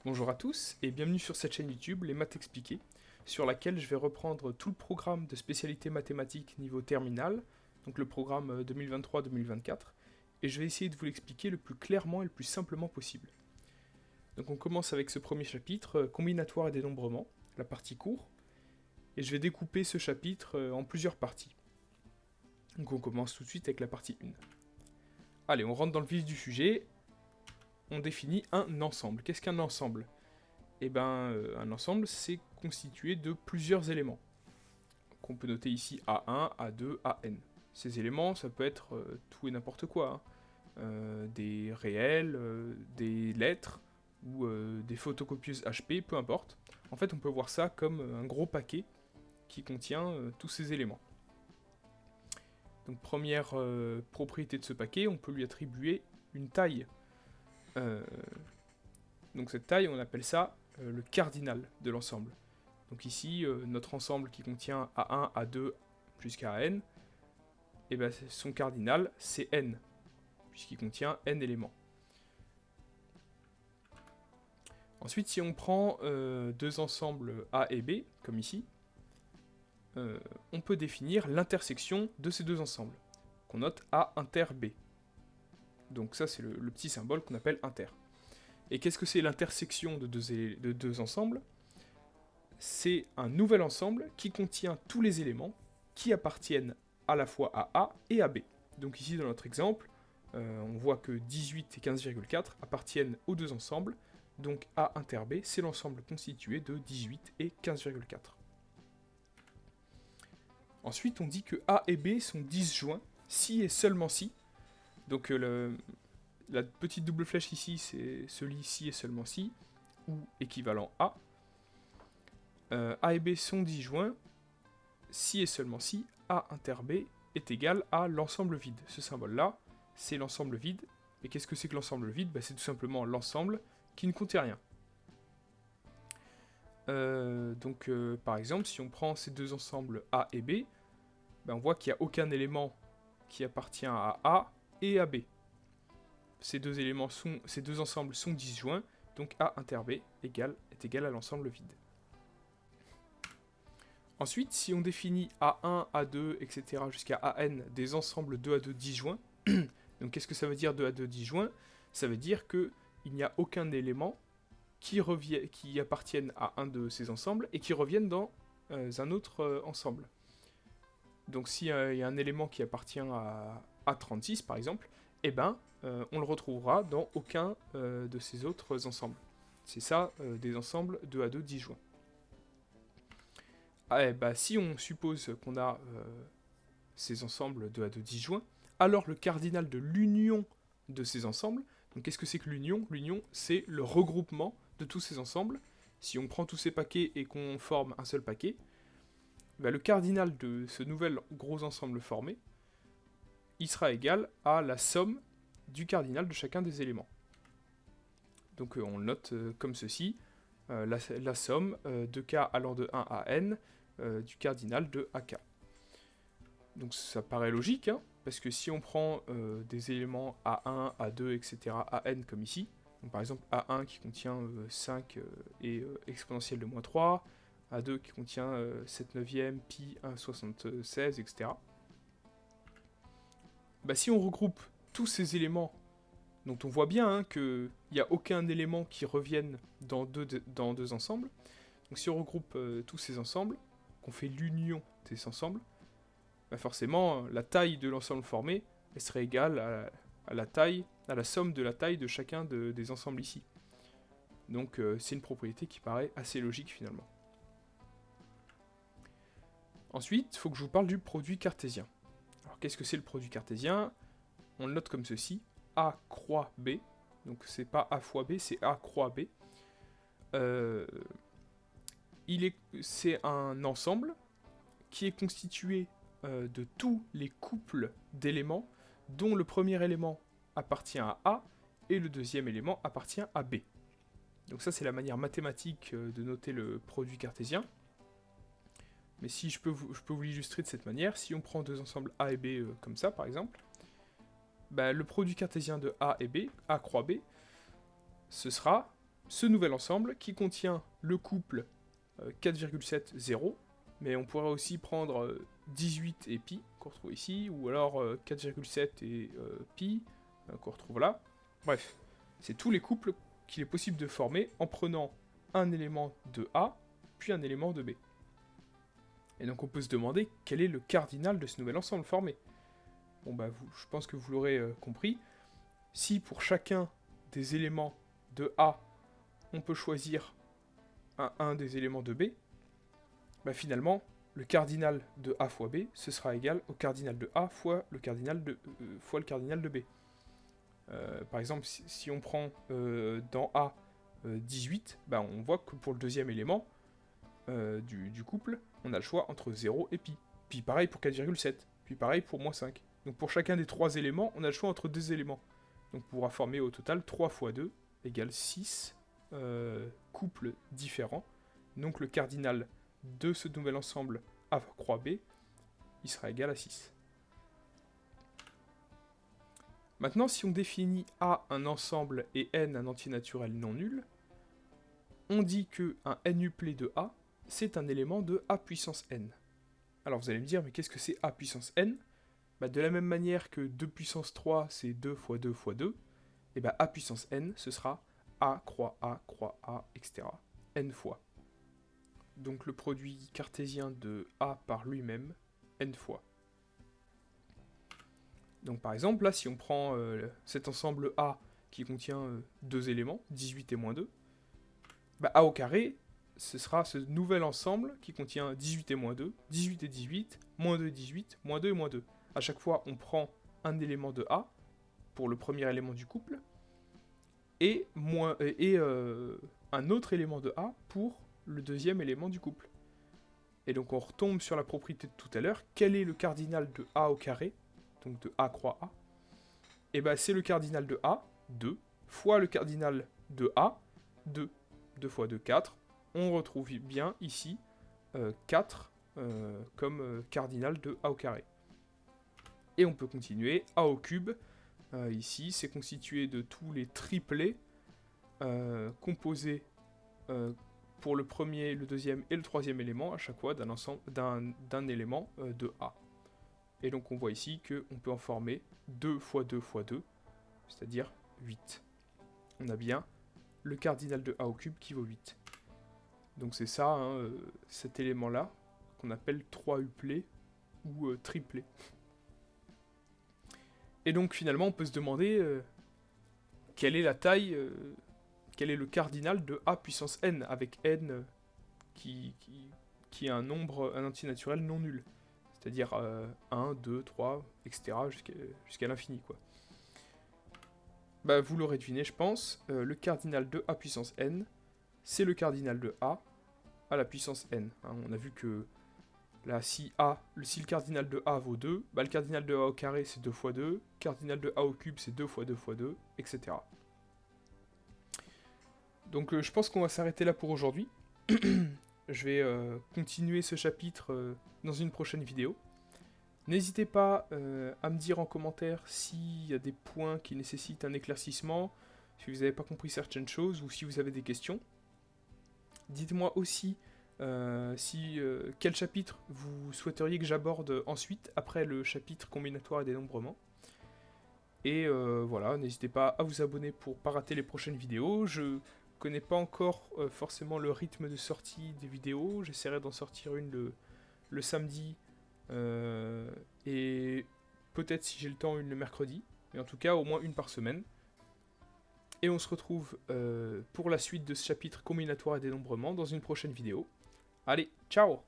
Bonjour à tous et bienvenue sur cette chaîne YouTube Les Maths Expliquées, sur laquelle je vais reprendre tout le programme de spécialité mathématiques niveau terminal, donc le programme 2023-2024, et je vais essayer de vous l'expliquer le plus clairement et le plus simplement possible. Donc on commence avec ce premier chapitre, combinatoire et dénombrement, la partie cours, et je vais découper ce chapitre en plusieurs parties. Donc on commence tout de suite avec la partie 1. Allez, on rentre dans le vif du sujet. On définit un ensemble. Qu'est-ce qu'un ensemble ? Eh bien, un ensemble, c'est constitué de plusieurs éléments, qu'on peut noter ici A1, A2, AN. Ces éléments, ça peut être tout et n'importe quoi. Des réels, des lettres, ou des photocopieuses HP, peu importe. En fait, on peut voir ça comme un gros paquet qui contient tous ces éléments. Donc, première propriété de ce paquet, on peut lui attribuer une taille. Donc cette taille, on appelle ça le cardinal de l'ensemble. Donc ici, notre ensemble qui contient A1, A2 jusqu'à AN, et ben son cardinal, c'est N, puisqu'il contient N éléments. Ensuite, si on prend deux ensembles A et B, comme ici, on peut définir l'intersection de ces deux ensembles, qu'on note A inter B. Donc ça, c'est le petit symbole qu'on appelle inter. Et qu'est-ce que c'est l'intersection de deux ensembles ? C'est un nouvel ensemble qui contient tous les éléments qui appartiennent à la fois à A et à B. Donc ici, dans notre exemple, on voit que 18 et 15,4 appartiennent aux deux ensembles. Donc A inter B, c'est l'ensemble constitué de 18 et 15,4. Ensuite, on dit que A et B sont disjoints si et seulement si. Donc la petite double flèche ici, c'est celui-ci et seulement si, ou équivalent A. A et B sont disjoints si et seulement si A inter B est égal à l'ensemble vide. Ce symbole-là, c'est l'ensemble vide. Et qu'est-ce que c'est que l'ensemble vide ? C'est tout simplement l'ensemble qui ne contient rien. Par exemple, si on prend ces deux ensembles A et B, on voit qu'il n'y a aucun élément qui appartient à A et à B. Ces deux ensembles sont disjoints, donc A inter B est égal à l'ensemble vide. Ensuite, si on définit A1, A2, etc. jusqu'à AN des ensembles 2 à 2 disjoints, donc qu'est-ce que ça veut dire 2 à 2 disjoints ? Ça veut dire qu'il n'y a aucun élément qui appartienne à un de ces ensembles et qui revienne dans un autre ensemble. Donc s'il y a un élément qui appartient à A36 par exemple, on le retrouvera dans aucun de ces autres ensembles. C'est ça, des ensembles 2 à 2 disjoints. Si on suppose qu'on a ces ensembles 2 à 2 disjoints, alors le cardinal de l'union de ces ensembles, donc qu'est-ce que c'est que l'union ? L'union, c'est le regroupement de tous ces ensembles. Si on prend tous ces paquets et qu'on forme un seul paquet, le cardinal de ce nouvel gros ensemble formé, il sera égal à la somme du cardinal de chacun des éléments. Donc on le note comme ceci, la somme de k allant de 1 à n du cardinal de AK. Donc ça paraît logique, hein, parce que si on prend des éléments A1, A2, etc., AN comme ici, donc par exemple A1 qui contient 5 et exponentielle de moins 3, A2 qui contient 7 neuvième, pi 1,76, etc. Si on regroupe tous ces éléments, dont on voit bien qu'il n'y a aucun élément qui revienne dans deux ensembles, donc si on regroupe tous ces ensembles, qu'on fait l'union de ces ensembles, forcément, la taille de l'ensemble formé elle serait égale à la somme de la taille de chacun des ensembles ici. Donc c'est une propriété qui paraît assez logique finalement. Ensuite, il faut que je vous parle du produit cartésien. Alors qu'est-ce que c'est le produit cartésien ? On le note comme ceci, A croix B, donc c'est pas A fois B, c'est A croix B. C'est un ensemble qui est constitué de tous les couples d'éléments dont le premier élément appartient à A et le deuxième élément appartient à B. Donc ça c'est la manière mathématique de noter le produit cartésien. Mais si je peux vous l'illustrer de cette manière, si on prend deux ensembles A et B comme ça par exemple, le produit cartésien de A et B, A croix B, ce sera ce nouvel ensemble qui contient le couple 4,7, 0, mais on pourrait aussi prendre 18 et pi, qu'on retrouve ici, ou alors 4,7 et pi, qu'on retrouve là. Bref, c'est tous les couples qu'il est possible de former en prenant un élément de A, puis un élément de B. Et donc on peut se demander quel est le cardinal de ce nouvel ensemble formé. Bon bah je pense que vous l'aurez compris. Si pour chacun des éléments de A, on peut choisir un des éléments de B, bah finalement, le cardinal de A fois B, ce sera égal au cardinal de A fois le cardinal de B. Par exemple, si on prend dans A 18, bah on voit que pour le deuxième élément du couple, on a le choix entre 0 et pi. Puis pareil pour 4,7, puis pareil pour moins 5. Donc pour chacun des trois éléments, on a le choix entre deux éléments. Donc on pourra former au total 3 fois 2 égale 6 couples différents. Donc le cardinal de ce nouvel ensemble A croix B, il sera égal à 6. Maintenant, si on définit A un ensemble et N un entier naturel non nul, on dit que un n-uplet de A, c'est un élément de A puissance N. Alors vous allez me dire, mais qu'est-ce que c'est A puissance N ? Bah, de la même manière que 2 puissance 3, c'est 2 fois 2 fois 2, et bah A puissance N, ce sera A croix A, etc. N fois. Donc le produit cartésien de A par lui-même, N fois. Donc par exemple, là, si on prend cet ensemble A qui contient deux éléments, 18 et moins 2, bah A au carré, ce sera ce nouvel ensemble qui contient 18 et moins 2, 18 et 18, moins 2 et 18, moins 2 et moins 2. À chaque fois, on prend un élément de A pour le premier élément du couple, et un autre élément de A pour le deuxième élément du couple. Et donc on retombe sur la propriété de tout à l'heure. Quel est le cardinal de A au carré ? Donc de A croix A. Et bien c'est le cardinal de A, 2, fois le cardinal de A, 2. 2 fois 2, 4. On retrouve bien ici 4 comme cardinal de A au carré. Et on peut continuer. A au cube, ici, c'est constitué de tous les triplets composés pour le premier, le deuxième et le troisième élément, à chaque fois d'un élément de A. Et donc on voit ici qu'on peut en former 2 fois 2 fois 2, c'est-à-dire 8. On a bien le cardinal de A au cube qui vaut 8. Donc c'est ça, hein, cet élément-là, qu'on appelle 3-uplet ou triplet. Et donc finalement on peut se demander quelle est la taille, quel est le cardinal de A puissance n, avec n qui est un nombre, un entier naturel non nul. C'est-à-dire 1, 2, 3, etc. jusqu'à l'infini, quoi. Bah, vous l'aurez deviné, je pense, le cardinal de A puissance n, c'est le cardinal de A à la puissance n. Hein, on a vu que là, si le cardinal de A vaut 2, bah, le cardinal de A au carré, c'est 2 fois 2, le cardinal de A au cube, c'est 2 fois 2 fois 2, etc. Donc je pense qu'on va s'arrêter là pour aujourd'hui. Je vais continuer ce chapitre dans une prochaine vidéo. N'hésitez pas à me dire en commentaire s'il y a des points qui nécessitent un éclaircissement, si vous n'avez pas compris certaines choses ou si vous avez des questions. Dites-moi aussi quel chapitre vous souhaiteriez que j'aborde ensuite, après le chapitre combinatoire et dénombrement. Et voilà, n'hésitez pas à vous abonner pour ne pas rater les prochaines vidéos. Je connais pas encore forcément le rythme de sortie des vidéos. J'essaierai d'en sortir une le samedi et peut-être si j'ai le temps une le mercredi. Mais en tout cas au moins une par semaine. Et on se retrouve pour la suite de ce chapitre combinatoire et dénombrement dans une prochaine vidéo. Allez, ciao!